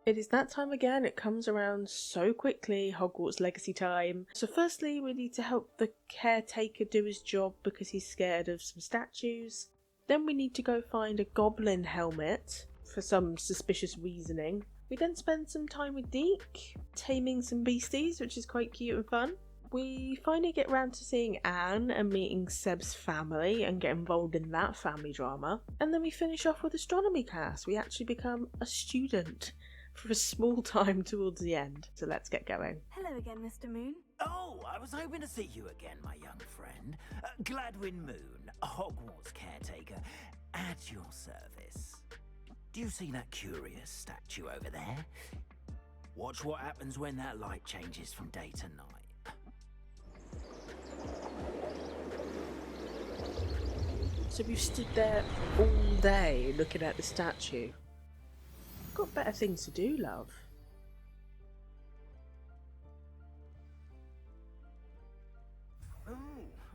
It is that time again. It comes around so quickly, Hogwarts Legacy time. So firstly, we need to help the Caretaker do his job because he's scared of some statues. Then we need to go find a Goblin Helmet for some suspicious reasoning. We then spend some time with Deek, taming some beasties, which is quite cute and fun. We finally get round to seeing Anne and meeting Seb's family and get involved in that family drama. And then we finish off with Astronomy class. We actually become a student for a small time towards the end. So let's get going. Hello again, Mr. Moon. Oh, I was hoping to see you again, my young friend. Gladwin Moon, Hogwarts Caretaker, at your service. Do you see that curious statue over there? Watch what happens when that light changes from day to night. So we've stood there all day looking at the statue. Got better things to do, love. Ooh,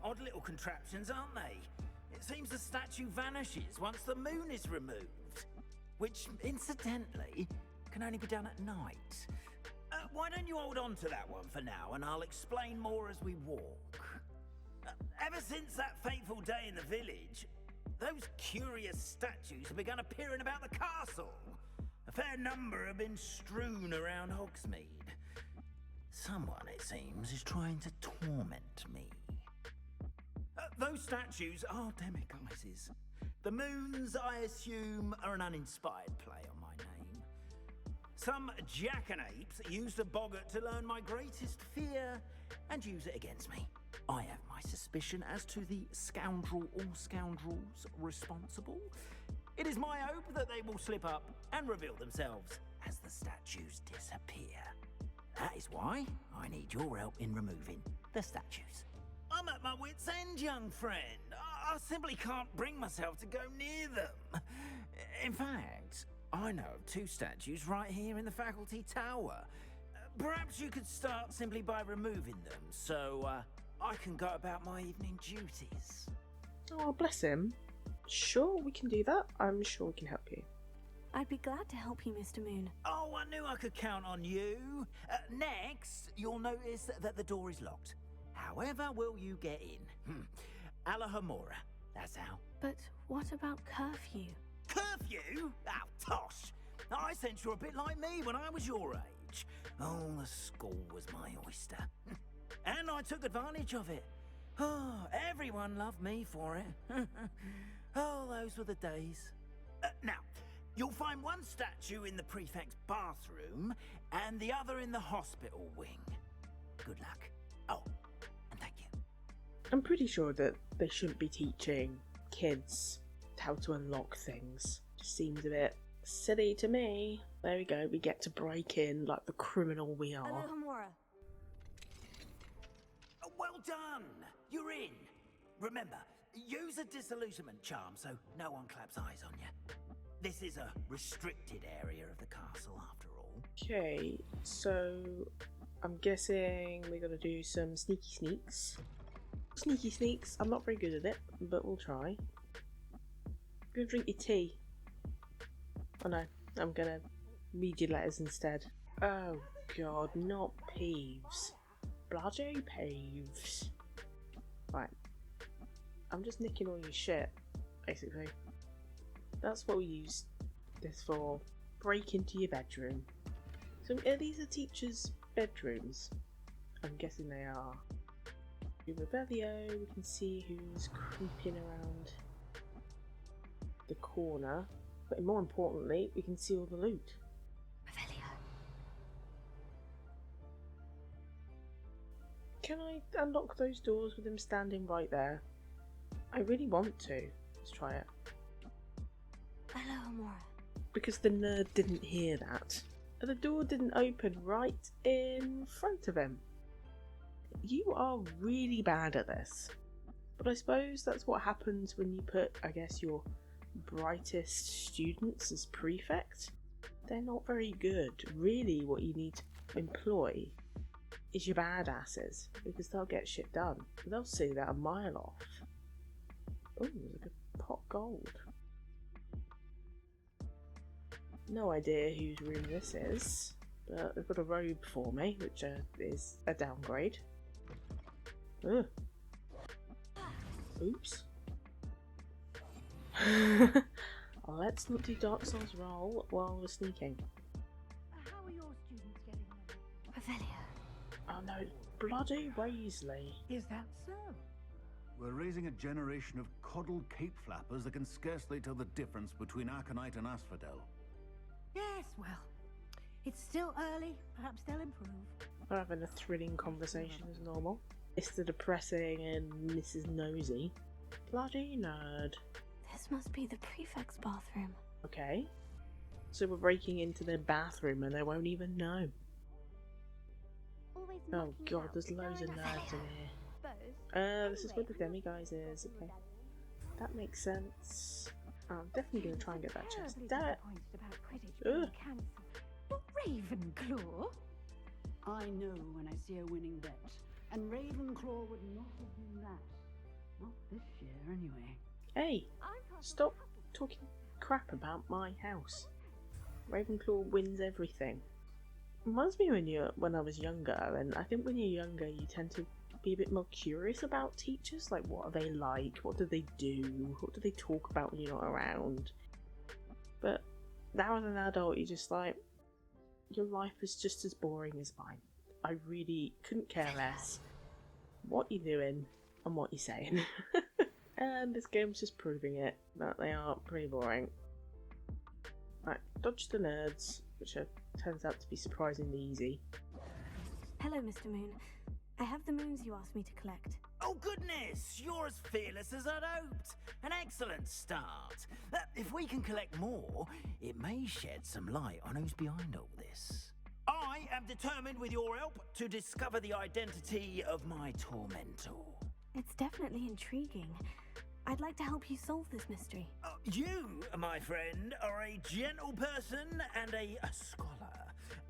odd little contraptions, aren't they? It seems the statue vanishes once the moon is removed. Which, incidentally, can only be done at night. Why don't you hold on to that one for now, and I'll explain more as we walk. Ever since that fateful day in the village, those curious statues have begun appearing about the castle. A fair number have been strewn around Hogsmeade. Someone, it seems, is trying to torment me. Those statues are demiguises. The moons, I assume, are an uninspired play on my name. Some jackanapes used a boggart to learn my greatest fear and use it against me. I have my suspicion as to the scoundrel or scoundrels responsible. It is my hope that they will slip up and reveal themselves as the statues disappear. That is why I need your help in removing the statues. I'm at my wit's end, young friend. I simply can't bring myself to go near them. In fact, I know of 2 statues right here in the faculty tower. Perhaps you could start simply by removing them, so I can go about my evening duties. Oh, bless him. Sure, we can do that. I'm sure we can help you. I'd be glad to help you, Mr. Moon. Oh, I knew I could count on you. Next, you'll notice that the door is locked. However will you get in? Alahomora, that's how. But what about curfew? Curfew? Oh, tosh. I sense you're a bit like me when I was your age. Oh, the school was my oyster. And I took advantage of it. Oh, everyone loved me for it. Oh, those were the days. Now, you'll find one statue in the prefect's bathroom and the other in the hospital wing. Good luck. Oh, and thank you. I'm pretty sure that they shouldn't be teaching kids how to unlock things. Just seems a bit silly to me. There we go, we get to break in like the criminal we are. Alahomora. Well done! You're in. Remember, use a disillusionment charm so no one claps eyes on you. This is a restricted area of the castle after all. Okay, so I'm guessing we're gonna do some sneaky sneaks. Sneaky sneaks, I'm not very good at it, but we'll try. Go drink your tea. Oh no, I'm gonna read your letters instead. Oh god, not Peeves. Bloody Peeves. Right. I'm just nicking all your shit, basically. That's what we use this for. Break into your bedroom. So are these the teachers' bedrooms? I'm guessing they are. Through Revelio, we can see who's creeping around the corner. But more importantly, we can see all the loot. Revelio. Can I unlock those doors with him standing right there? I really want to. Let's try it. Alahomora. Because the nerd didn't hear that. And the door didn't open right in front of him. You are really bad at this. But I suppose that's what happens when you put, I guess, your brightest students as prefect. They're not very good. Really, what you need to employ is your badasses, because they'll get shit done. They'll see that a mile off. Oh, there's a good pot gold. No idea whose room this is, but they've got a robe for me, which is a downgrade. Ugh. Oops. Let's not do Dark Souls roll while we're sneaking. How are your students getting on? Revelio. Oh no, bloody Weasley. Is that so? We're raising a generation of coddled cape flappers that can scarcely tell the difference between Aconite and Asphodel. Yes, well, it's still early. Perhaps they'll improve. We're having a thrilling conversation as normal. Mr. Depressing and Mrs. Nosy. Bloody nerd. This must be the prefect's bathroom. Okay. So we're breaking into their bathroom and they won't even know. Always Oh knocking god, out, there's loads of going nerds in up. here. Suppose. This is where the demiguise is. Okay. That makes sense. Oh, I'm definitely going to try and get that chest. Damn it! Disappointed about Quidditch Ugh. being cancelled. But Ravenclaw? I know when I see a winning bet, and Ravenclaw would not have been that. Not this year, anyway. Hey! I'm part Stop of the talking crap about my house. Ravenclaw wins everything. Reminds me when I was younger, and I think when you're younger you tend to be a bit more curious about teachers. Like, what are they like? What do they do? What do they talk about when you're not around? But now as an adult, you're just like, your life is just as boring as mine. I really couldn't care less what you're doing and what you're saying. And this game's just proving it, that they are pretty boring. Right, dodge the nerds, which turns out to be surprisingly easy. Hello, Mr. Moon. I have the moons you asked me to collect. Oh goodness, you're as fearless as I'd hoped. An excellent start. If we can collect more, it may shed some light on who's behind all this. I am determined with your help to discover the identity of my tormentor. It's definitely intriguing. I'd like to help you solve this mystery. You, my friend, are a gentle person and a scholar.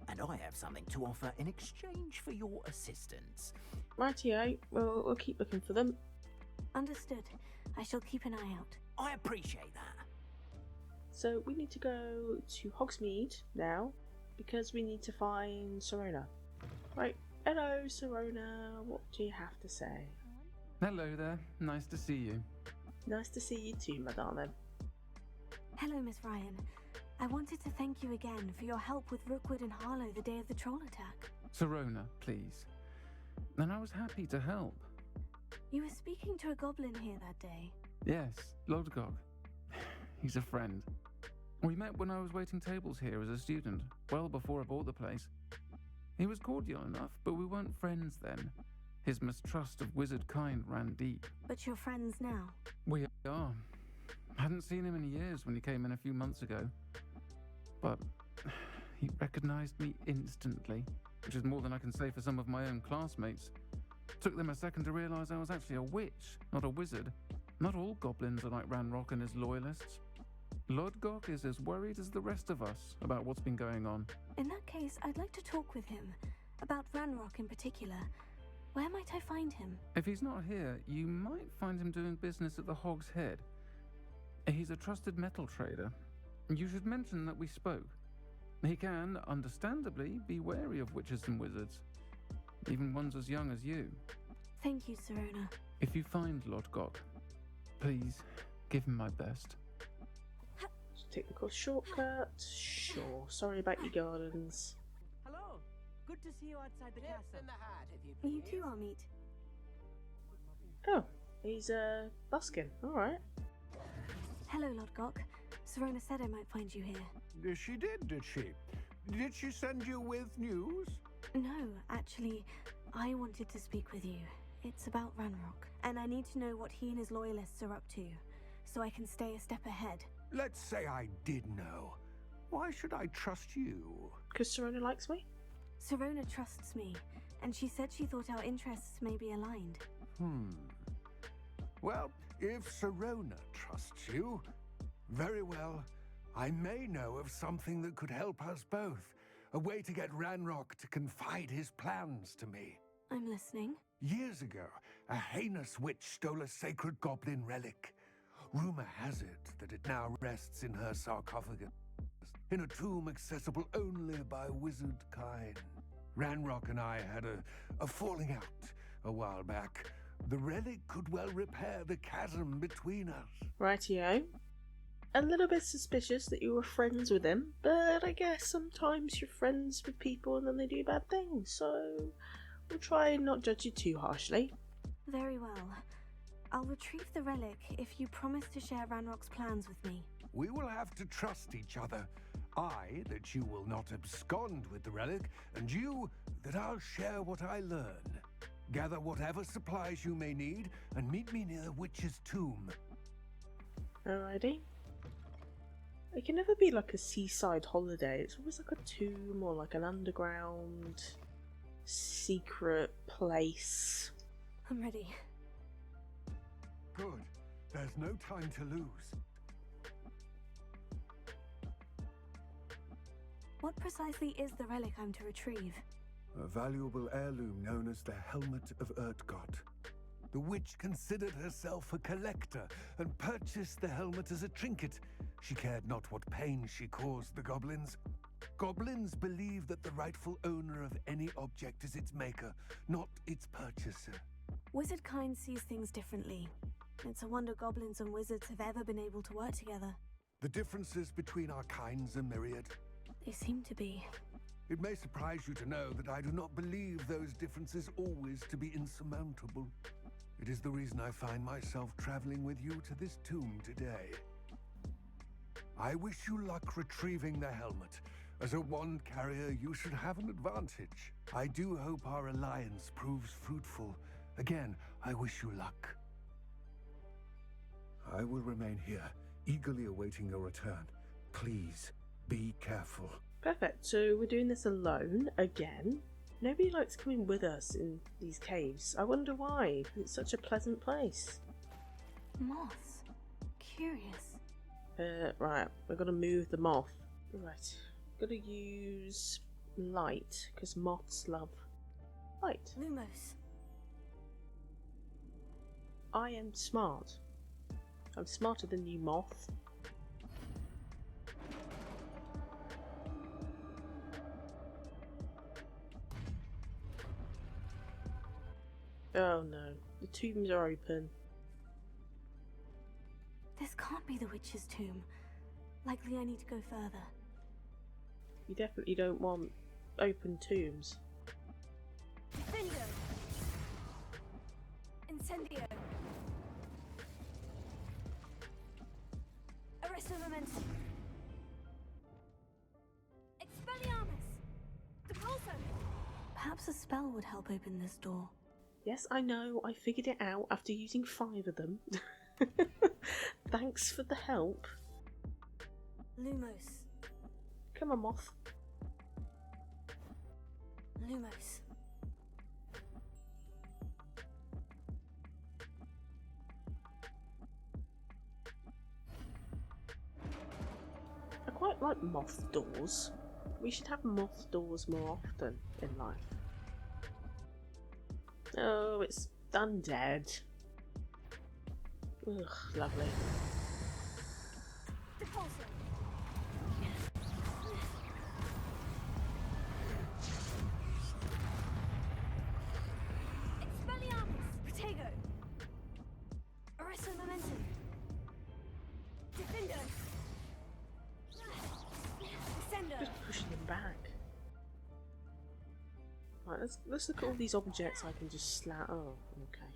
And I have something to offer in exchange for your assistance. Rightio, we'll keep looking for them. Understood. I shall keep an eye out. I appreciate that. So we need to go to Hogsmeade now, because we need to find Serona. Right, hello Serona, what do you have to say? Hello there, nice to see you. Nice to see you too, my darling. Hello, Miss Ryan. I wanted to thank you again for your help with Rookwood and Harlow the day of the troll attack. Serona, please. And I was happy to help. You were speaking to a goblin here that day. Yes, Lodgok. He's a friend. We met when I was waiting tables here as a student, well before I bought the place. He was cordial enough, but we weren't friends then. His mistrust of wizard kind ran deep. But you're friends now. We are. Hadn't seen him in years when he came in a few months ago. But he recognized me instantly, which is more than I can say for some of my own classmates. Took them a second to realize I was actually a witch, not a wizard. Not all goblins are like Ranrock and his loyalists. Lodgok is as worried as the rest of us about what's been going on. In that case, I'd like to talk with him. About Ranrock in particular. Where might I find him? If he's not here, you might find him doing business at the Hog's Head. He's a trusted metal trader. You should mention that we spoke. He can, understandably, be wary of witches and wizards. Even ones as young as you. Thank you, Serona. If you find Lodgok, please give him my best. Just take the course shortcut. Sure, sorry about your gardens. Hello. Good to see you outside the castle. You too, Amit. Oh, he's busking, alright. Hello, Lodgok. Serona said I might find you here. She did she? Did she send you with news? No, actually, I wanted to speak with you. It's about Ranrock, and I need to know what he and his loyalists are up to, so I can stay a step ahead. Let's say I did know. Why should I trust you? Because Serona likes me? Serona trusts me, and she said she thought our interests may be aligned. Well, if Serona trusts you, very well. I may know of something that could help us both. A way to get Ranrock to confide his plans to me. I'm listening. Years ago, a heinous witch stole a sacred goblin relic. Rumor has it that it now rests in her sarcophagus. in a tomb accessible only by wizard kind. Ranrock and I had a falling out a while back. The relic could well repair the chasm between us. Rightio. A little bit suspicious that you were friends with him, but I guess sometimes you're friends with people and then they do bad things, so we'll try and not judge you too harshly. Very well. I'll retrieve the relic if you promise to share Ranrock's plans with me. We will have to trust each other. I, that you will not abscond with the relic, and you, that I'll share what I learn. Gather whatever supplies you may need, and meet me near the witch's tomb. Alrighty. It can never be like a seaside holiday. It's always like a tomb or like an underground secret place. I'm ready. Good. There's no time to lose. What precisely is the relic I'm to retrieve? A valuable heirloom known as the Helmet of Urkot. The witch considered herself a collector and purchased the helmet as a trinket. She cared not what pain she caused the goblins. Goblins believe that the rightful owner of any object is its maker, not its purchaser. Wizard kind sees things differently. It's a wonder goblins and wizards have ever been able to work together. The differences between our kinds are myriad. They seem to be. It may surprise you to know that I do not believe those differences always to be insurmountable. It is the reason I find myself traveling with you to this tomb today. I wish you luck retrieving the helmet. As a wand carrier, you should have an advantage. I do hope our alliance proves fruitful. Again, I wish you luck. I will remain here, eagerly awaiting your return. Please, be careful. Perfect, so we're doing this alone again. Nobody likes coming with us in these caves. I wonder why. It's such a pleasant place. Moths. Curious. Right, we're gonna move the moth. Right, gotta use light, because moths love light. Lumos. I am smart. I'm smarter than you, moth. Oh no, the tombs are open. This can't be the witch's tomb. Likely I need to go further. You definitely don't want open tombs. Incendio! Incendio! Arresto momentum! Expelliarmus! Depulso! Perhaps a spell would help open this door. Yes, I know, I figured it out after using 5 of them. Thanks for the help. Lumos. Come on, moth. Lumos. I quite like moth doors. We should have moth doors more often in life. Oh, it's undead. Ugh, lovely. Depulso. Expelliarmus! Protego! Arresto momentum! Defendo! Descendo! Just pushing them back. Right, let's look at all these objects I can just slap. Oh, okay.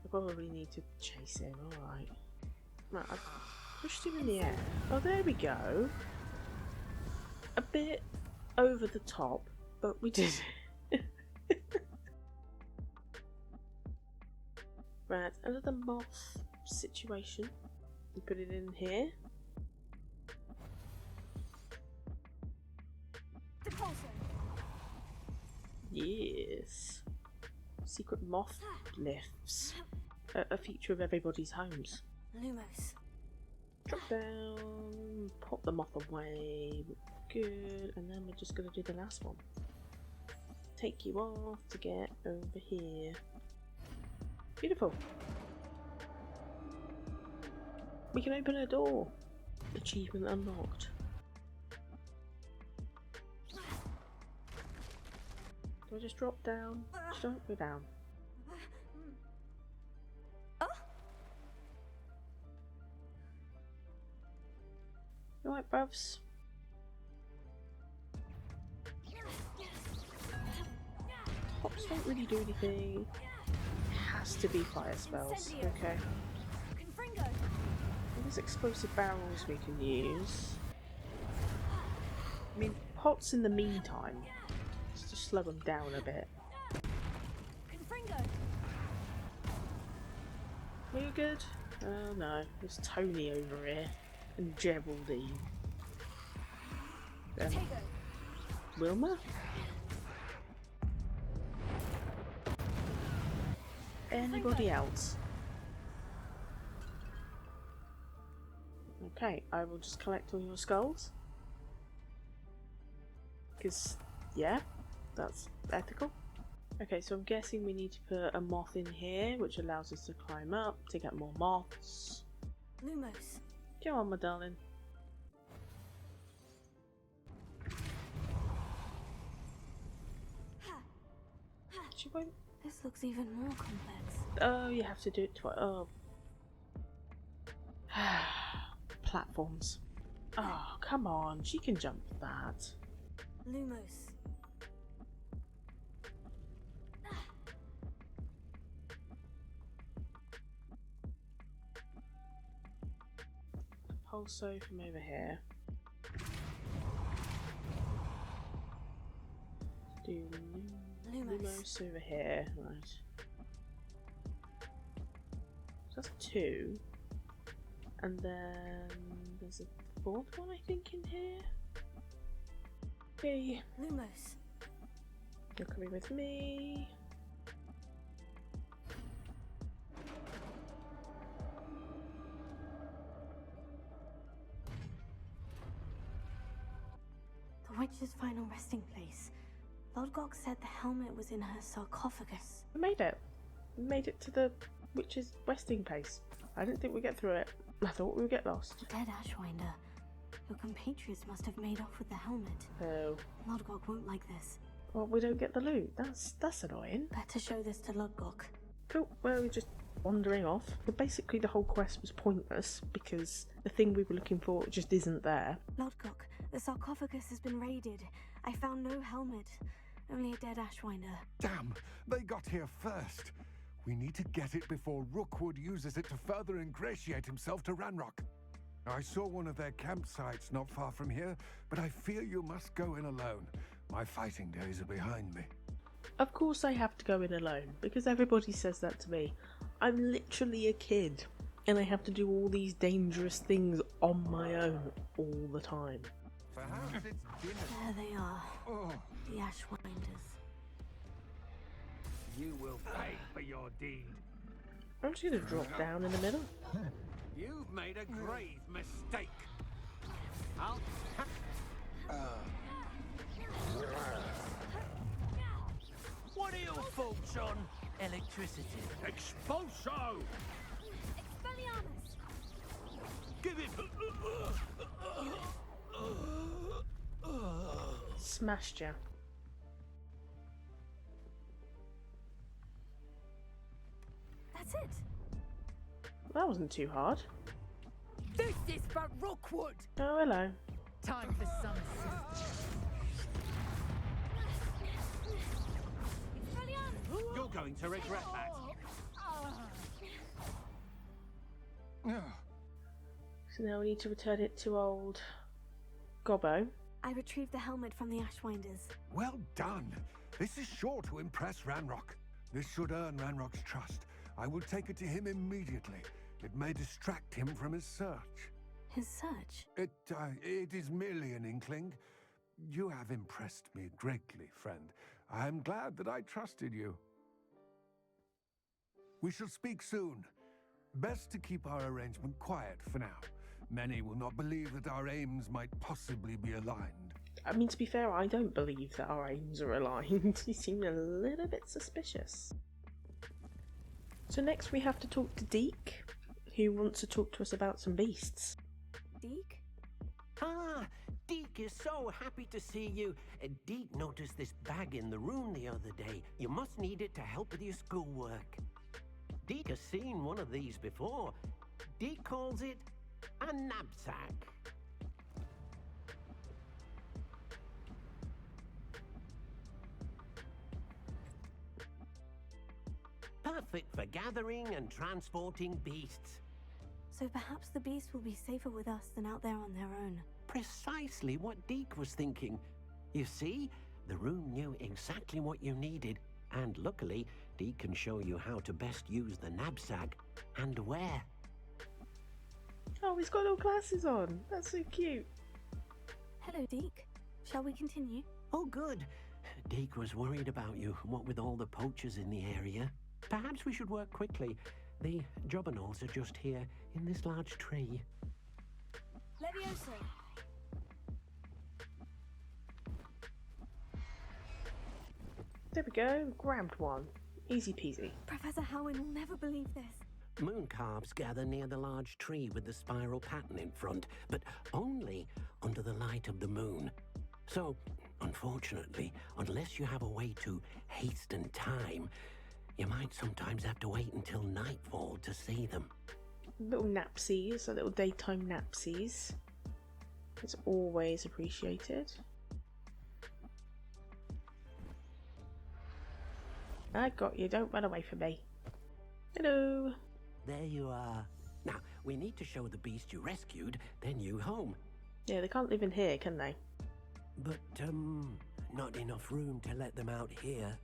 I probably need to chase him, alright. Right, I've pushed him in the air. Oh, there we go. A bit over the top, but we did it. Right, another moth situation. We put it in here. Depulso! Yes. Secret moth lifts. A feature of everybody's homes. Lumos. Drop down, pop the moth away. Good, and then we're just going to do the last one. Take you off to get over here. Beautiful. We can open a door. Achievement unlocked. Do I just drop down? Just don't go down. You alright, bruvs? Hops don't really do anything. It has to be fire spells. Okay. There's explosive barrels we can use. I mean, pots in the meantime, just to slow them down a bit. Are you good? Oh no, there's Tony over here and Geraldine. Wilma? Anybody else? Okay, I will just collect all your skulls. Because, yeah, that's ethical. Okay, so I'm guessing we need to put a moth in here, which allows us to climb up to get more moths. Lumos. Come on, my darling. She won't. This looks even more complex. Oh, you have to do it twice. Oh. Platforms. Oh, come on. She can jump that. Lumos. Pulso from over here. Do Lumos over here. Right. So that's 2. And then there's a 4th one, I think, in here. Okay. Lumos. You're coming with me. The witch's final resting place. Lodgok said the helmet was in her sarcophagus. We made it. We made it to the witch's resting place. I didn't think we'd get through it. I thought we would get lost. Dead Ashwinder. Your compatriots must have made off with the helmet. Oh. Lodgok won't like this. Well, we don't get the loot. That's annoying. Better show this to Lodgok. Cool. Well, we're just wandering off. But basically, the whole quest was pointless because the thing we were looking for just isn't there. Lodgok, the sarcophagus has been raided. I found no helmet. Only a dead Ashwinder. Damn! They got here first. We need to get it before Rookwood uses it to further ingratiate himself to Ranrock. I saw one of their campsites not far from here, but I fear you must go in alone. My fighting days are behind me. Of course I have to go in alone, because everybody says that to me. I'm literally a kid, and I have to do all these dangerous things on my own all the time. Perhaps it's dinner. There they are. Oh. The Ashwinders. You will pay for your deed. I'm just gonna drop down in the middle. You've made a grave mistake. I'll... What are your thoughts on electricity? Expulso! Expelliarmus! Give it... Smashed ya. That's it. That wasn't too hard. This is for Rookwood. Oh, hello. Time for some assistance. You're going to regret that. So now we need to return it to old Gobbo. I retrieved the helmet from the Ashwinders. Well done. This is sure to impress Ranrock. This should earn Ranrock's trust. I will take it to him immediately. It may distract him from his search. His search? It is merely an inkling. You have impressed me greatly, friend. I am glad that I trusted you. We shall speak soon. Best to keep our arrangement quiet for now. Many will not believe that our aims might possibly be aligned. I mean, to be fair, I don't believe that our aims are aligned. You seem a little bit suspicious. So next we have to talk to Deek, who wants to talk to us about some beasts. Deek? Ah, Deek is so happy to see you. Deek noticed this bag in the room the other day. You must need it to help with your schoolwork. Deek has seen one of these before. Deek calls it a knapsack. Perfect for gathering and transporting beasts. So perhaps the beast will be safer with us than out there on their own. Precisely what Deek was thinking. You see, the room knew exactly what you needed, and luckily, Deek can show you how to best use the knapsack and where. Oh, he's got little glasses on. That's so cute. Hello, Deek. Shall we continue? Oh, good. Deek was worried about you, what with all the poachers in the area. Perhaps we should work quickly. The jobberknolls are just here, in this large tree. Leviosa! There we go. Grabbed one. Easy peasy. Professor Howin will never believe this. Moon calves gather near the large tree with the spiral pattern in front, but only under the light of the moon. So, unfortunately, unless you have a way to hasten time, you might sometimes have to wait until nightfall to see them. Little napsies, so little daytime napsies. It's always appreciated. I got you, don't run away from me. Hello. There you are. Now, we need to show the beast you rescued their new home. Yeah, they can't live in here, can they? But, not enough room to let them out here.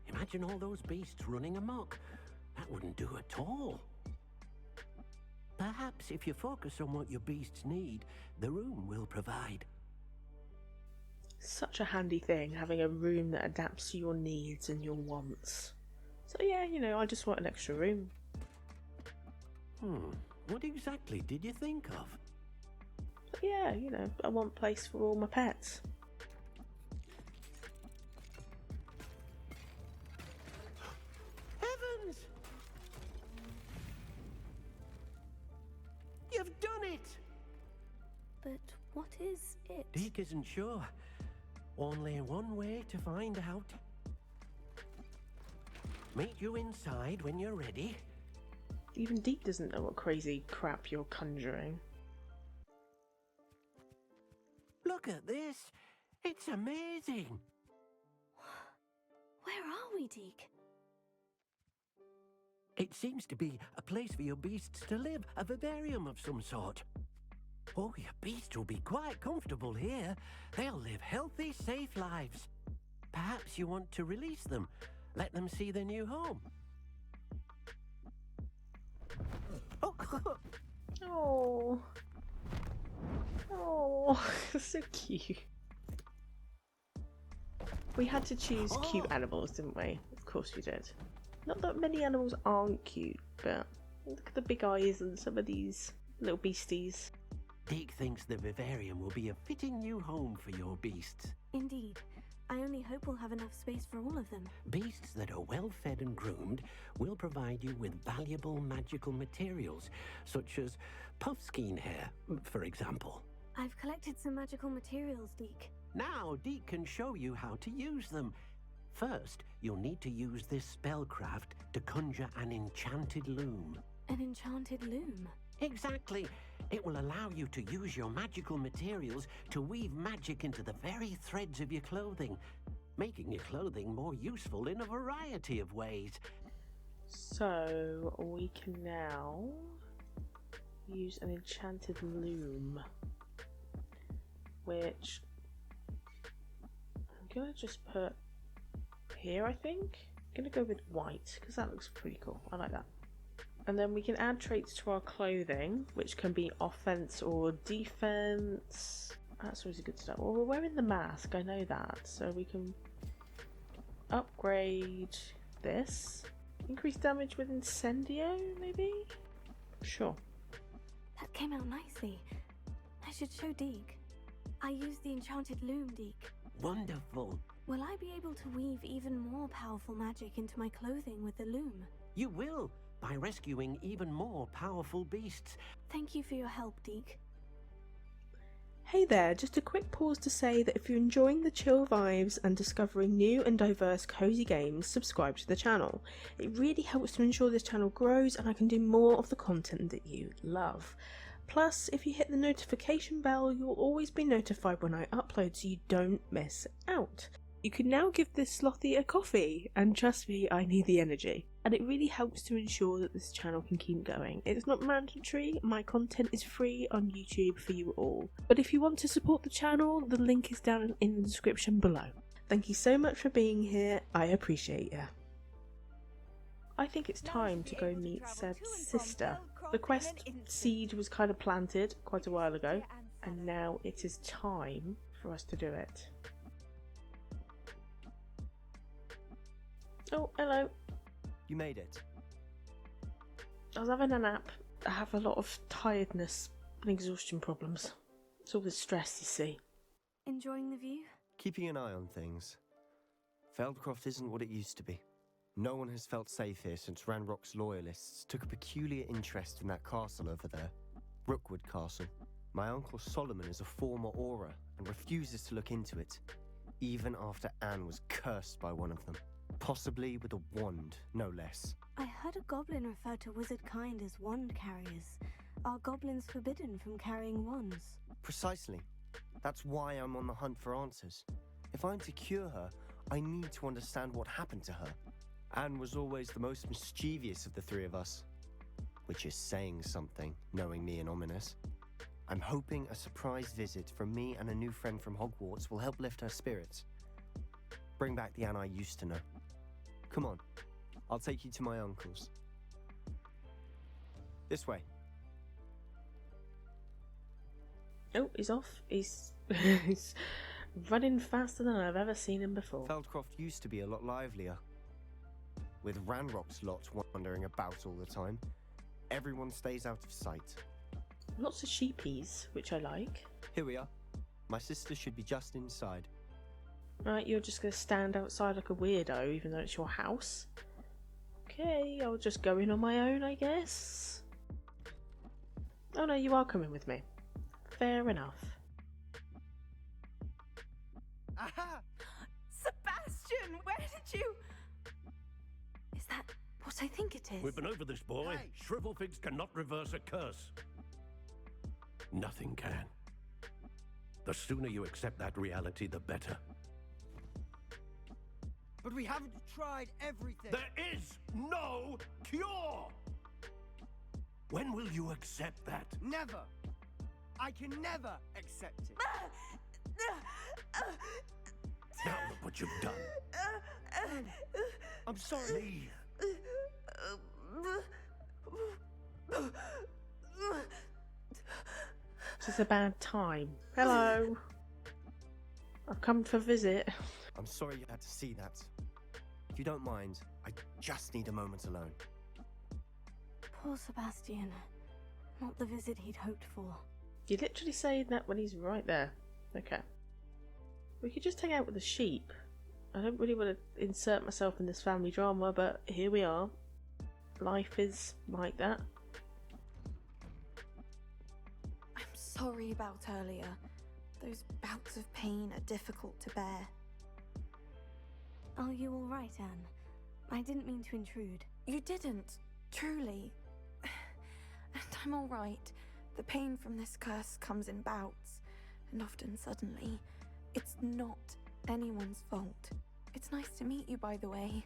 Imagine all those beasts running amok. That wouldn't do at all. Perhaps if you focus on what your beasts need, the room will provide. Such a handy thing, having a room that adapts to your needs and your wants. So yeah, you know, I just want an extra room. What exactly did you think of? But yeah, you know, I want a place for all my pets. Heavens! You've done it! But what is it? Deek isn't sure. Only one way to find out. Meet you inside when you're ready. Even Deek doesn't know what crazy crap you're conjuring. Look at this. It's amazing. Where are we, Deek? It seems to be a place for your beasts to live, a vivarium of some sort. Oh, your beasts will be quite comfortable here. They'll live healthy, safe lives. Perhaps you want to release them, let them see their new home. Oh. Oh, so cute. We had to choose cute animals, didn't we? Of course we did. Not that many animals aren't cute, but look at the big eyes and some of these little beasties. Deek thinks the vivarium will be a fitting new home for your beasts. Indeed. I only hope we'll have enough space for all of them. Beasts that are well fed and groomed will provide you with valuable magical materials, such as puffskein hair, for example. I've collected some magical materials, Deek. Now Deek can show you how to use them. First, you'll need to use this spellcraft to conjure an enchanted loom. An enchanted loom? Exactly. It will allow you to use your magical materials to weave magic into the very threads of your clothing, making your clothing more useful in a variety of ways. So, we can now use an enchanted loom, which I'm gonna just put here, I think. I'm gonna go with white, because that looks pretty cool. I like that. And then we can add traits to our clothing, which can be offense or defense. That's always a good start. Well, we're wearing the mask, I know that. So we can upgrade this. Increase damage with Incendio, maybe? Sure. That came out nicely. I should show Deek. I used the enchanted loom, Deek. Wonderful. Will I be able to weave even more powerful magic into my clothing with the loom? You will, by rescuing even more powerful beasts. Thank you for your help, Deek. Hey there, just a quick pause to say that if you're enjoying the chill vibes and discovering new and diverse cozy games, subscribe to the channel. It really helps to ensure this channel grows and I can do more of the content that you love. Plus, if you hit the notification bell, you'll always be notified when I upload so you don't miss out. You can now give this Slothee a coffee, and trust me, I need the energy. And it really helps to ensure that this channel can keep going. It's not mandatory, my content is free on YouTube for you all. But if you want to support the channel, the link is down in the description below. Thank you so much for being here, I appreciate you. I think it's time to go meet Seb's sister. The quest seed was kind of planted quite a while ago, and now it is time for us to do it. Oh, hello. You made it. I was having a nap. I have a lot of tiredness and exhaustion problems. It's all the stress, you see. Enjoying the view? Keeping an eye on things. Feldcroft isn't what it used to be. No one has felt safe here since Ranrock's loyalists took a peculiar interest in that castle over there. Rookwood Castle. My uncle Solomon is a former Auror and refuses to look into it, even after Anne was cursed by one of them. Possibly with a wand, no less. I heard a goblin refer to wizard kind as wand carriers. Are goblins forbidden from carrying wands? Precisely. That's why I'm on the hunt for answers. If I'm to cure her, I need to understand what happened to her. Anne was always the most mischievous of the three of us. Which is saying something, knowing me and ominous. I'm hoping a surprise visit from me and a new friend from Hogwarts will help lift her spirits. Bring back the Anne I used to know. Come on, I'll take you to my uncle's. This way. Oh, he's off. He's running faster than I've ever seen him before. Feldcroft used to be a lot livelier. With Ranrock's lot wandering about all the time, everyone stays out of sight. Lots of sheepies, which I like. Here we are. My sister should be just inside. Right, you're just going to stand outside like a weirdo, even though it's your house? Okay, I'll just go in on my own, I guess. Oh no, you are coming with me. Fair enough. Aha! Sebastian, where did you... Is that what I think it is? We've been over this, boy. Hey. Shrivelfigs cannot reverse a curse. Nothing can. The sooner you accept that reality, the better. But we haven't tried everything. There is no cure! When will you accept that? Never. I can never accept it. Now look what you've done. I'm sorry. Leave. This is a bad time. Hello. I've come for a visit. I'm sorry you had to see that. If you don't mind, I just need a moment alone. Poor Sebastian. Not the visit he'd hoped for. You're literally saying that when he's right there. Okay. We could just hang out with the sheep. I don't really want to insert myself in this family drama, but here we are. Life is like that. I'm sorry about earlier. Those bouts of pain are difficult to bear. Are you alright, Anne? I didn't mean to intrude. You didn't, truly. And I'm alright. The pain from this curse comes in bouts, and often suddenly. It's not anyone's fault. It's nice to meet you, by the way.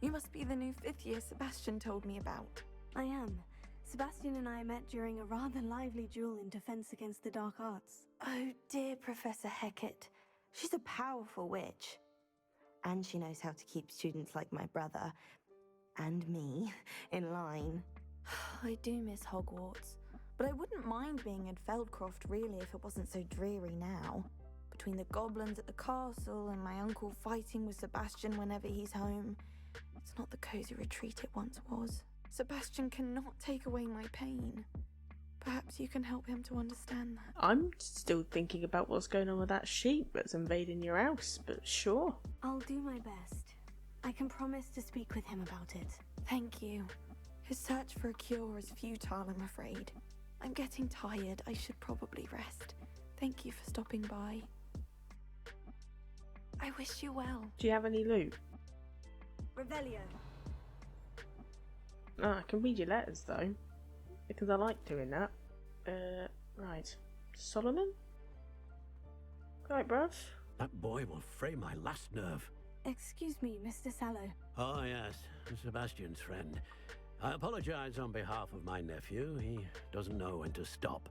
You must be the new 5th year Sebastian told me about. I am. Sebastian and I met during a rather lively duel in Defense Against the Dark Arts. Oh dear, Professor Hecat. She's a powerful witch. And she knows how to keep students like my brother, and me, in line. I do miss Hogwarts, but I wouldn't mind being in Feldcroft really if it wasn't so dreary now. Between the goblins at the castle and my uncle fighting with Sebastian whenever he's home, it's not the cozy retreat it once was. Sebastian cannot take away my pain. Perhaps you can help him to understand that. I'm still thinking about what's going on with that sheep that's invading your house, but sure. I'll do my best. I can promise to speak with him about it. Thank you. His search for a cure is futile, I'm afraid. I'm getting tired. I should probably rest. Thank you for stopping by. I wish you well. Do you have any loot? Revelio. Ah, I can read your letters though, because I like doing that. Right. Solomon? Right, bruv. That boy will fray my last nerve. Excuse me, Mr. Sallow. Oh, yes, Sebastian's friend. I apologize on behalf of my nephew. He doesn't know when to stop.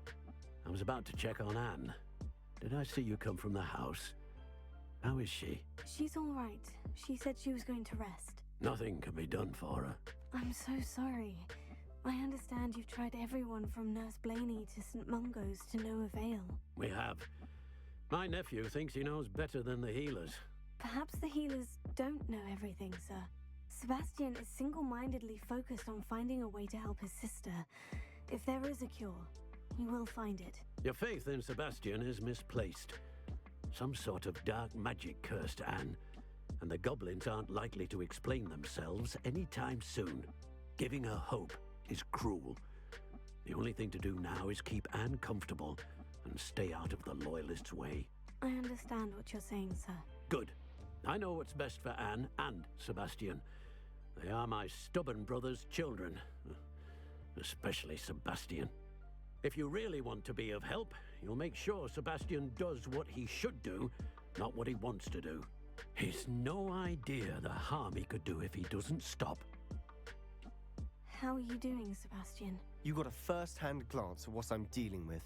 I was about to check on Anne. Did I see you come from the house? How is she? She's all right. She said she was going to rest. Nothing can be done for her. I'm so sorry. I understand you've tried everyone from Nurse Blaney to St. Mungo's to no avail. We have. My nephew thinks he knows better than the healers. Perhaps the healers don't know everything, sir. Sebastian is single-mindedly focused on finding a way to help his sister. If there is a cure, he will find it. Your faith in Sebastian is misplaced. Some sort of dark magic cursed Anne, and the goblins aren't likely to explain themselves anytime soon. Giving her hope is cruel. The only thing to do now is keep Anne comfortable and stay out of the Loyalists' way. I understand what you're saying, sir. Good. I know what's best for Anne and Sebastian. They are my stubborn brother's children. Especially Sebastian. If you really want to be of help, you'll make sure Sebastian does what he should do, not what he wants to do. He's no idea the harm he could do if he doesn't stop. How are you doing, Sebastian? You got a first-hand glance at what I'm dealing with.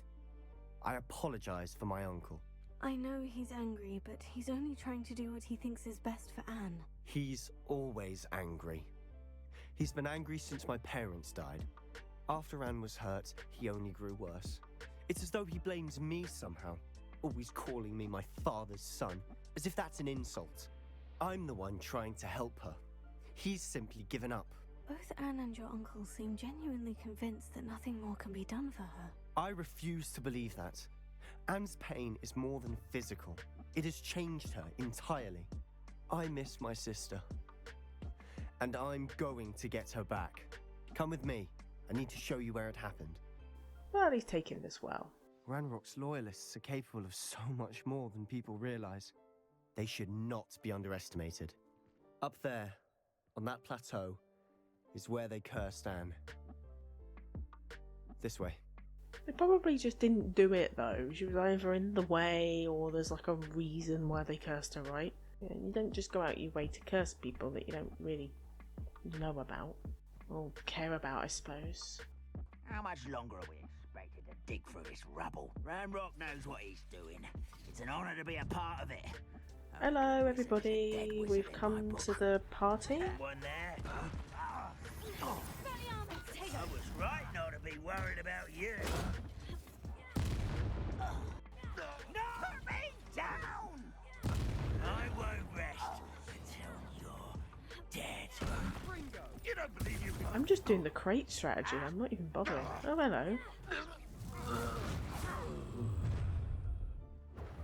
I apologize for my uncle. I know he's angry, but he's only trying to do what he thinks is best for Anne. He's always angry. He's been angry since my parents died. After Anne was hurt, he only grew worse. It's as though he blames me somehow, always calling me my father's son, as if that's an insult. I'm the one trying to help her. He's simply given up. Both Anne and your uncle seem genuinely convinced that nothing more can be done for her. I refuse to believe that. Anne's pain is more than physical. It has changed her entirely. I miss my sister. And I'm going to get her back. Come with me. I need to show you where it happened. Well, he's taking this well. Ranrock's loyalists are capable of so much more than people realize. They should not be underestimated. Up there, on that plateau, is where they cursed Anne. This way. They probably just didn't do it though. She was either in the way or there's like a reason why they cursed her, right? Yeah, you don't just go out your way to curse people that you don't really know about or care about, I suppose. How much longer are we expected to dig through this rubble? Ranrock knows what he's doing. It's an honor to be a part of it. Hello everybody, we've come to the party. One there. I was right not to be worried about you. Knock me down! I won't rest until you're dead. You don't believe you can... I'm just doing the crate strategy, I'm not even bothering. Oh, hello.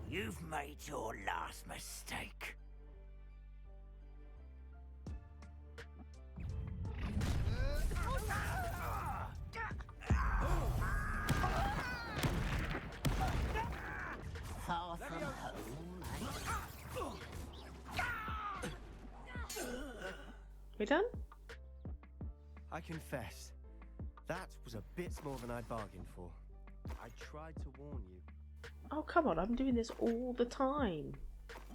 You've made your last mistake. Far from home, We done? I confess, that was a bit more than I'd bargained for. I tried to warn you. Oh, come on, I'm doing this all the time.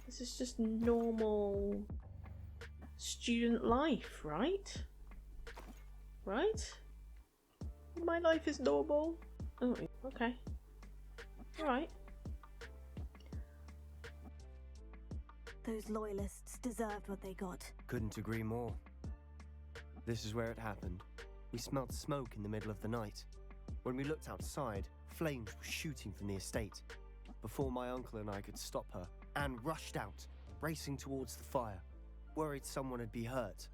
This is just normal student life, right? Right? My life is normal. Oh, okay. Alright. Those loyalists deserved what they got. Couldn't agree more. This is where it happened. We smelled smoke in the middle of the night. When we looked outside, flames were shooting from the estate. Before my uncle and I could stop her, Anne rushed out, racing towards the fire, worried someone had been hurt.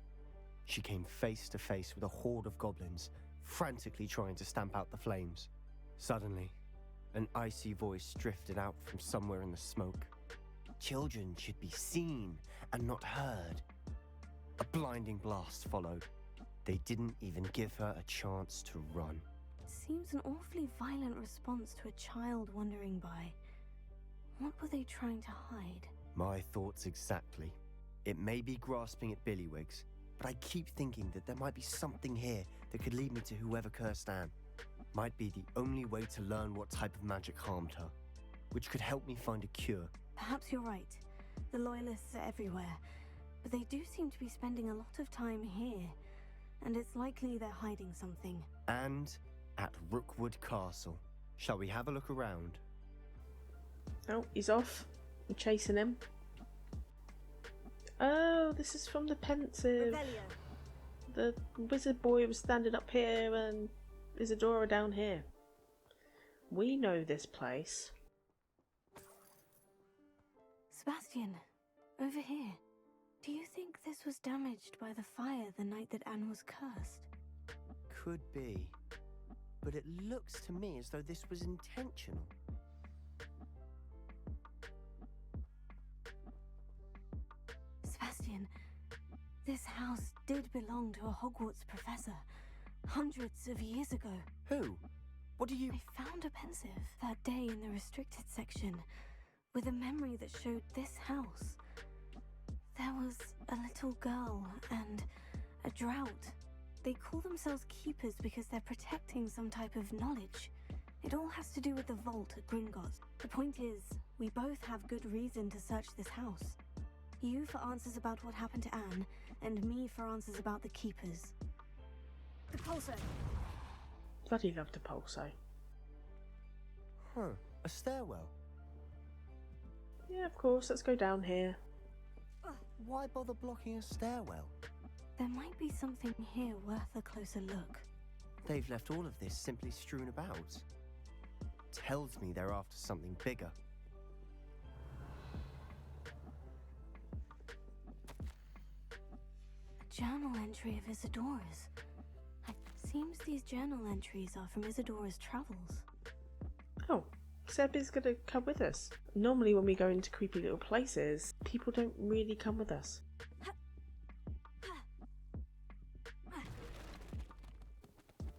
She came face to face with a horde of goblins, frantically trying to stamp out the flames. Suddenly, an icy voice drifted out from somewhere in the smoke. Children should be seen and not heard. A blinding blast followed. They didn't even give her a chance to run. Seems an awfully violent response to a child wandering by. What were they trying to hide? My thoughts exactly. It may be grasping at Billywig's, but I keep thinking that there might be something here that could lead me to whoever cursed Anne. Might be the only way to learn what type of magic harmed her, which could help me find a cure. Perhaps you're right. The Loyalists are everywhere, but they do seem to be spending a lot of time here, and it's likely they're hiding something. And at Rookwood Castle. Shall we have a look around? Oh, he's off. I'm chasing him. Oh, this is from the pensive. The wizard boy was standing up here and Isadora down here. We know this place. Sebastian, over here. Do you think this was damaged by the fire the night that Anne was cursed? Could be. But it looks to me as though this was intentional. Sebastian, this house did belong to a Hogwarts professor, hundreds of years ago. Who? What do you... I found a pensive that day in the restricted section, with a memory that showed this house. There was a little girl and a drought. They call themselves keepers because they're protecting some type of knowledge. It all has to do with the vault at Gringotts. The point is, we both have good reason to search this house. You for answers about what happened to Anne, and me for answers about the keepers. The Pulso. Bloody love the Pulso. Huh, a stairwell. Yeah, of course, let's go down here. Why bother blocking a stairwell? There might be something here worth a closer look. They've left all of this simply strewn about. Tells me they're after something bigger. A journal entry of Isadora's. It seems these journal entries are from Isadora's travels. Oh, Seb is gonna come with us. Normally when we go into creepy little places, people don't really come with us.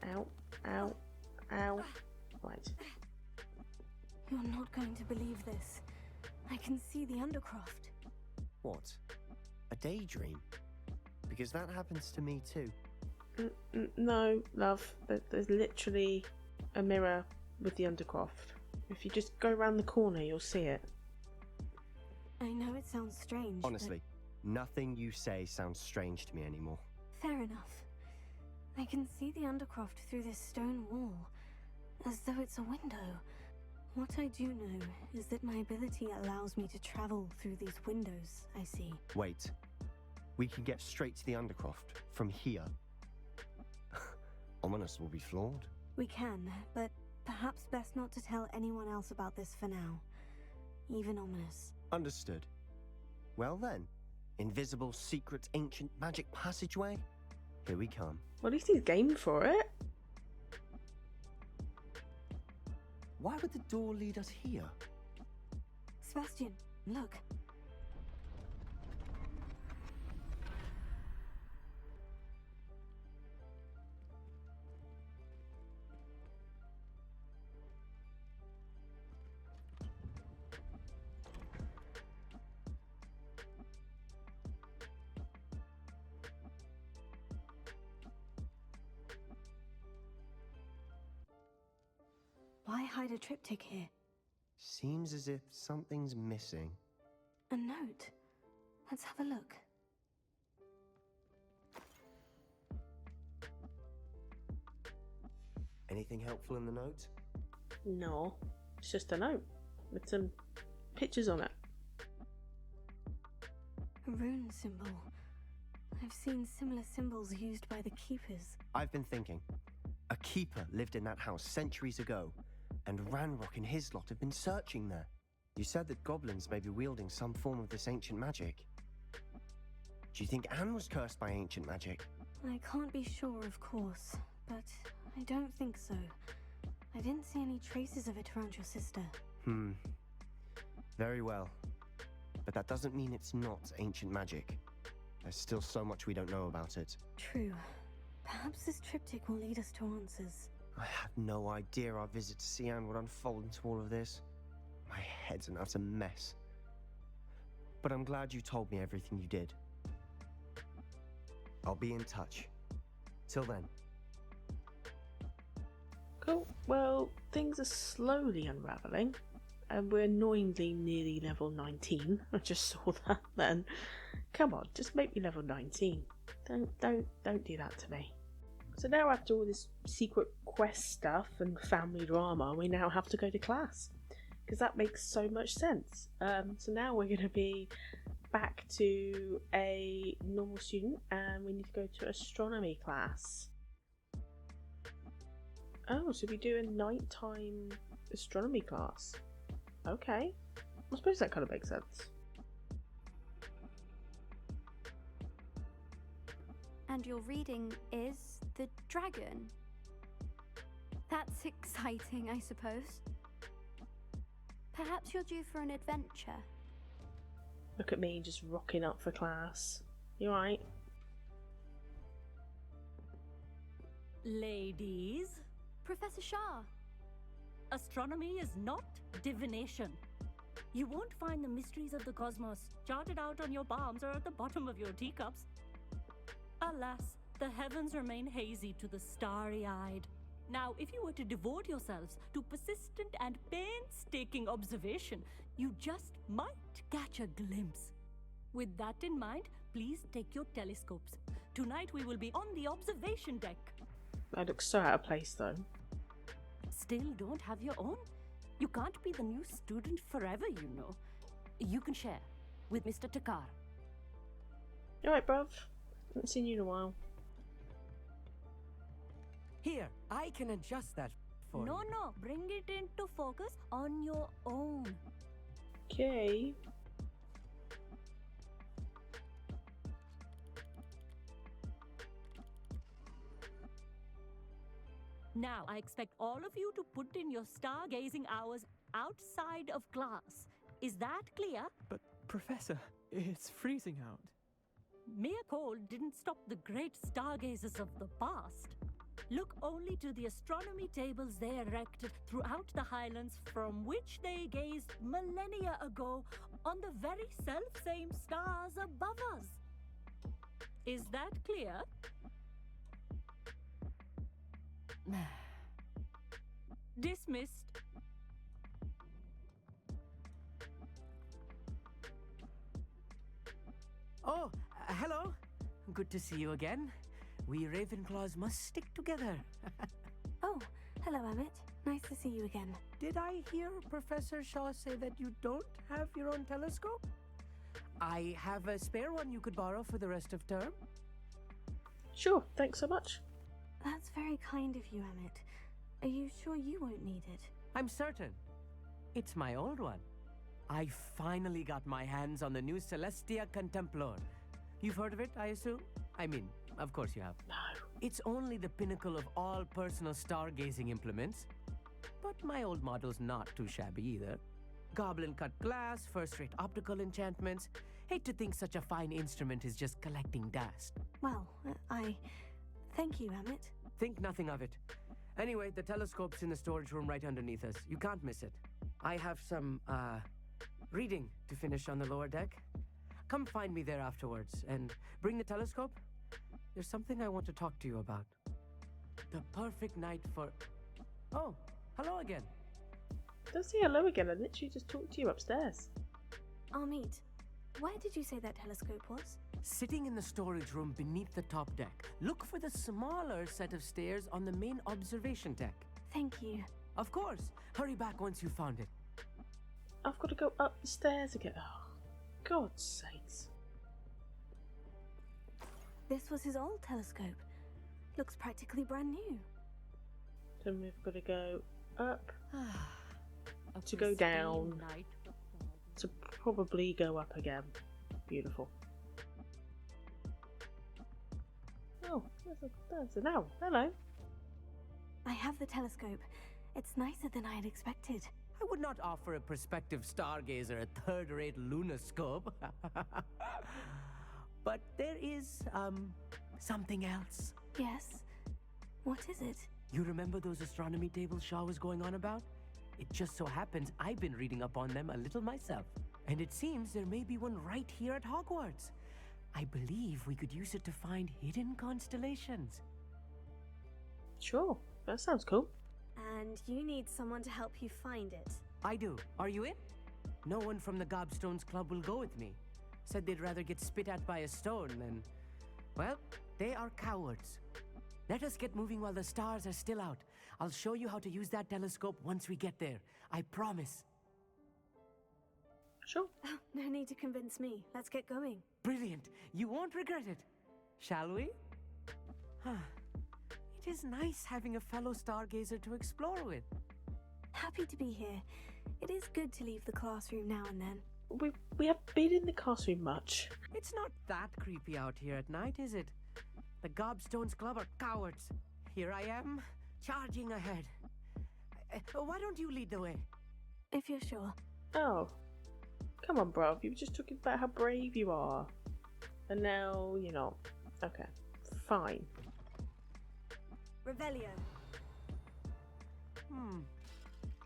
Ow, ow, ow. Right. You're not going to believe this. I can see the Undercroft. What? A daydream? Because that happens to me too. No, love. There's literally a mirror with the Undercroft. If you just go around the corner, you'll see it. I know it sounds strange. Honestly, nothing you say sounds strange to me anymore. Fair enough. I can see the Undercroft through this stone wall, as though it's a window. What I do know is that my ability allows me to travel through these windows, I see. Wait. We can get straight to the Undercroft from here. Ominous will be flawed. We can, but perhaps best not to tell anyone else about this for now. Even Ominous. Understood. Well then, invisible, secret, ancient magic passageway? Here we come. Well, at least he's game for it. Why would the door lead us here? Sebastian, look. Why hide a triptych here? Seems as if something's missing. A note. Let's have a look. Anything helpful in the note? No, it's just a note with some pictures on it. A rune symbol. I've seen similar symbols used by the keepers. I've been thinking. A keeper lived in that house centuries ago, and Ranrock and his lot have been searching there. You said that goblins may be wielding some form of this ancient magic. Do you think Anne was cursed by ancient magic? I can't be sure, of course, but I don't think so. I didn't see any traces of it around your sister. Very well. But that doesn't mean it's not ancient magic. There's still so much we don't know about it. True. Perhaps this triptych will lead us to answers. I have no idea our visit to see Anne would unfold into all of this. My head's an utter mess. But I'm glad you told me everything you did. I'll be in touch. Till then. Cool. Well, things are slowly unravelling. And we're annoyingly nearly level 19. I just saw that then. Come on, just make me level 19. Don't do that to me. So now after all this secret quest stuff and family drama, we now have to go to class. Because that makes so much sense. So now we're going to be back to a normal student and we need to go to astronomy class. Oh, so we do a nighttime astronomy class. Okay. I suppose that kind of makes sense. And your reading is the dragon. That's exciting, I suppose. Perhaps you're due for an adventure. Look at me just rocking up for class. You alright? Ladies, Professor Shah. astronomy is not divination. You won't find the mysteries of the cosmos charted out on your palms or at the bottom of your teacups. Alas, the heavens remain hazy to the starry-eyed. Now, if you were to devote yourselves to persistent and painstaking observation, you just might catch a glimpse. With that in mind, please take your telescopes. Tonight we will be on the observation deck. I look so out of place though. Still don't have your own? You can't be the new student forever, you know. You can share with Mr. Takar. You alright, bruv? Haven't seen you in a while. Here, I can adjust that for you. No, bring it into focus on your own. Okay. Now, I expect all of you to put in your stargazing hours outside of class. Is that clear? But, Professor, it's freezing out. Mere cold didn't stop the great stargazers of the past. Look only to the astronomy tables they erected throughout the highlands from which they gazed millennia ago on the very self-same stars above us. Is that clear? Dismissed. Oh, hello. Good to see you again. We Ravenclaws must stick together. Oh, hello, Emmett. Nice to see you again. Did I hear Professor Shaw say that you don't have your own telescope? I have a spare one you could borrow for the rest of term. Sure, thanks so much. That's very kind of you, Emmett. Are you sure you won't need it? I'm certain. It's my old one. I finally got my hands on the new Celestia Contemplor. You've heard of it, I assume? I mean, of course you have. No. It's only the pinnacle of all personal stargazing implements. But my old model's not too shabby either. Goblin cut glass, first-rate optical enchantments. Hate to think such a fine instrument is just collecting dust. Well, thank you, Emmett. Think nothing of it. Anyway, the telescope's in the storage room right underneath us. You can't miss it. I have some, reading to finish on the lower deck. Come find me there afterwards, and bring the telescope. There's something I want to talk to you about. The perfect night for... Oh, hello again. Don't say hello again, I literally just talked to you upstairs. Amit, where did you say that telescope was? Sitting in the storage room beneath the top deck. Look for the smaller set of stairs on the main observation deck. Thank you. Of course. Hurry back once you've found it. I've got to go up the stairs again. Oh, God's sakes. This was his old telescope. Looks practically brand new. Then we've got to go up to go down to probably go up again. Beautiful. Oh, there's an owl. Hello. I have the telescope. It's nicer than I had expected. I would not offer a prospective stargazer a third-rate lunoscope. But there is, something else. Yes? What is it? You remember those astronomy tables Shaw was going on about? It just so happens I've been reading up on them a little myself. And it seems there may be one right here at Hogwarts. I believe we could use it to find hidden constellations. Sure, that sounds cool. And you need someone to help you find it. I do. Are you in? No one from the Gobstones Club will go with me. Said they'd rather get spit at by a stone than... Well, they are cowards. Let us get moving while the stars are still out. I'll show you how to use that telescope once we get there. I promise. Sure. Oh, no need to convince me. Let's get going. Brilliant. You won't regret it. Shall we? It is nice having a fellow stargazer to explore with. Happy to be here. It is good to leave the classroom now and then. We haven't been in the classroom much. It's not that creepy out here at night, is it? The Gobstones Club are cowards. Here I am, charging ahead. Why don't you lead the way? If you're sure. Oh. Come on, bro. You were just talking about how brave you are. And now you're not. Okay. Fine. Revelio.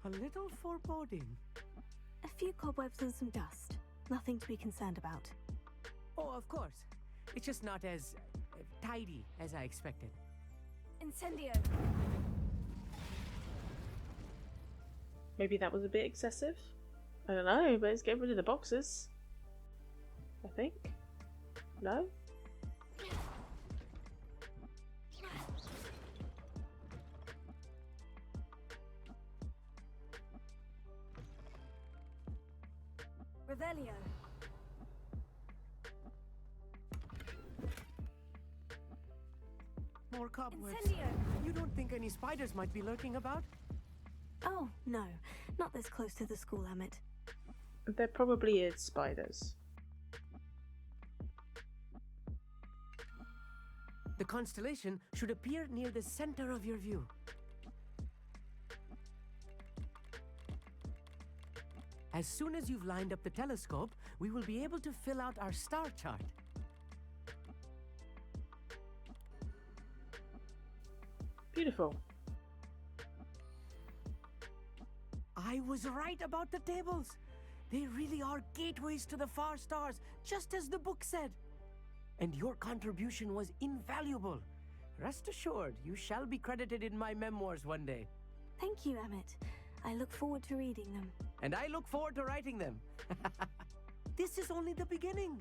A little foreboding. A few cobwebs and some dust. Nothing to be concerned about. Oh, of course. It's just not as tidy as I expected. Incendio. Maybe that was a bit excessive? I don't know, but let's get rid of the boxes. I think. No? Revelio. More cobwebs. Incendio. You don't think any spiders might be lurking about? Oh, no. Not this close to the school, Emmett. There probably is spiders. The constellation should appear near the center of your view. As soon as you've lined up the telescope, we will be able to fill out our star chart. Beautiful. I was right about the tables. They really are gateways to the far stars, just as the book said. And your contribution was invaluable. Rest assured, you shall be credited in my memoirs one day. Thank you, Emmett. I look forward to reading them. And I look forward to writing them. This is only the beginning.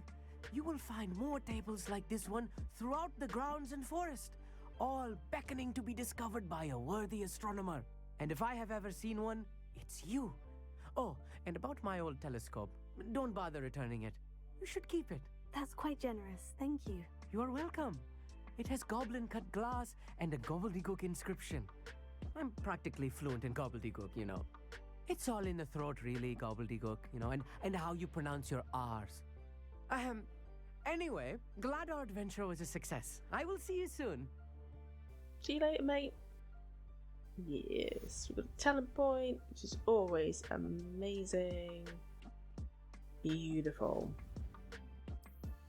You will find more tables like this one throughout the grounds and forest, all beckoning to be discovered by a worthy astronomer. And if I have ever seen one, it's you. Oh, and about my old telescope, don't bother returning it. You should keep it. That's quite generous, thank you. You're welcome. It has goblin-cut glass and a gobbledygook inscription. I'm practically fluent in gobbledygook, you know. It's all in the throat, really, gobbledygook, you know, and how you pronounce your R's. Anyway, glad our adventure was a success. I will see you soon. See you later, mate. Yes, we've got a talent point, which is always amazing. Beautiful.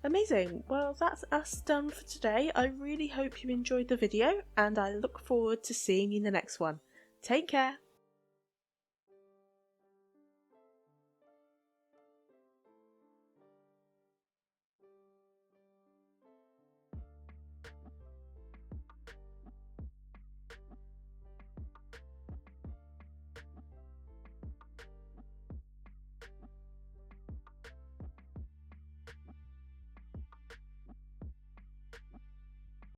Amazing. Well, that's us done for today. I really hope you enjoyed the video, and I look forward to seeing you in the next one. Take care.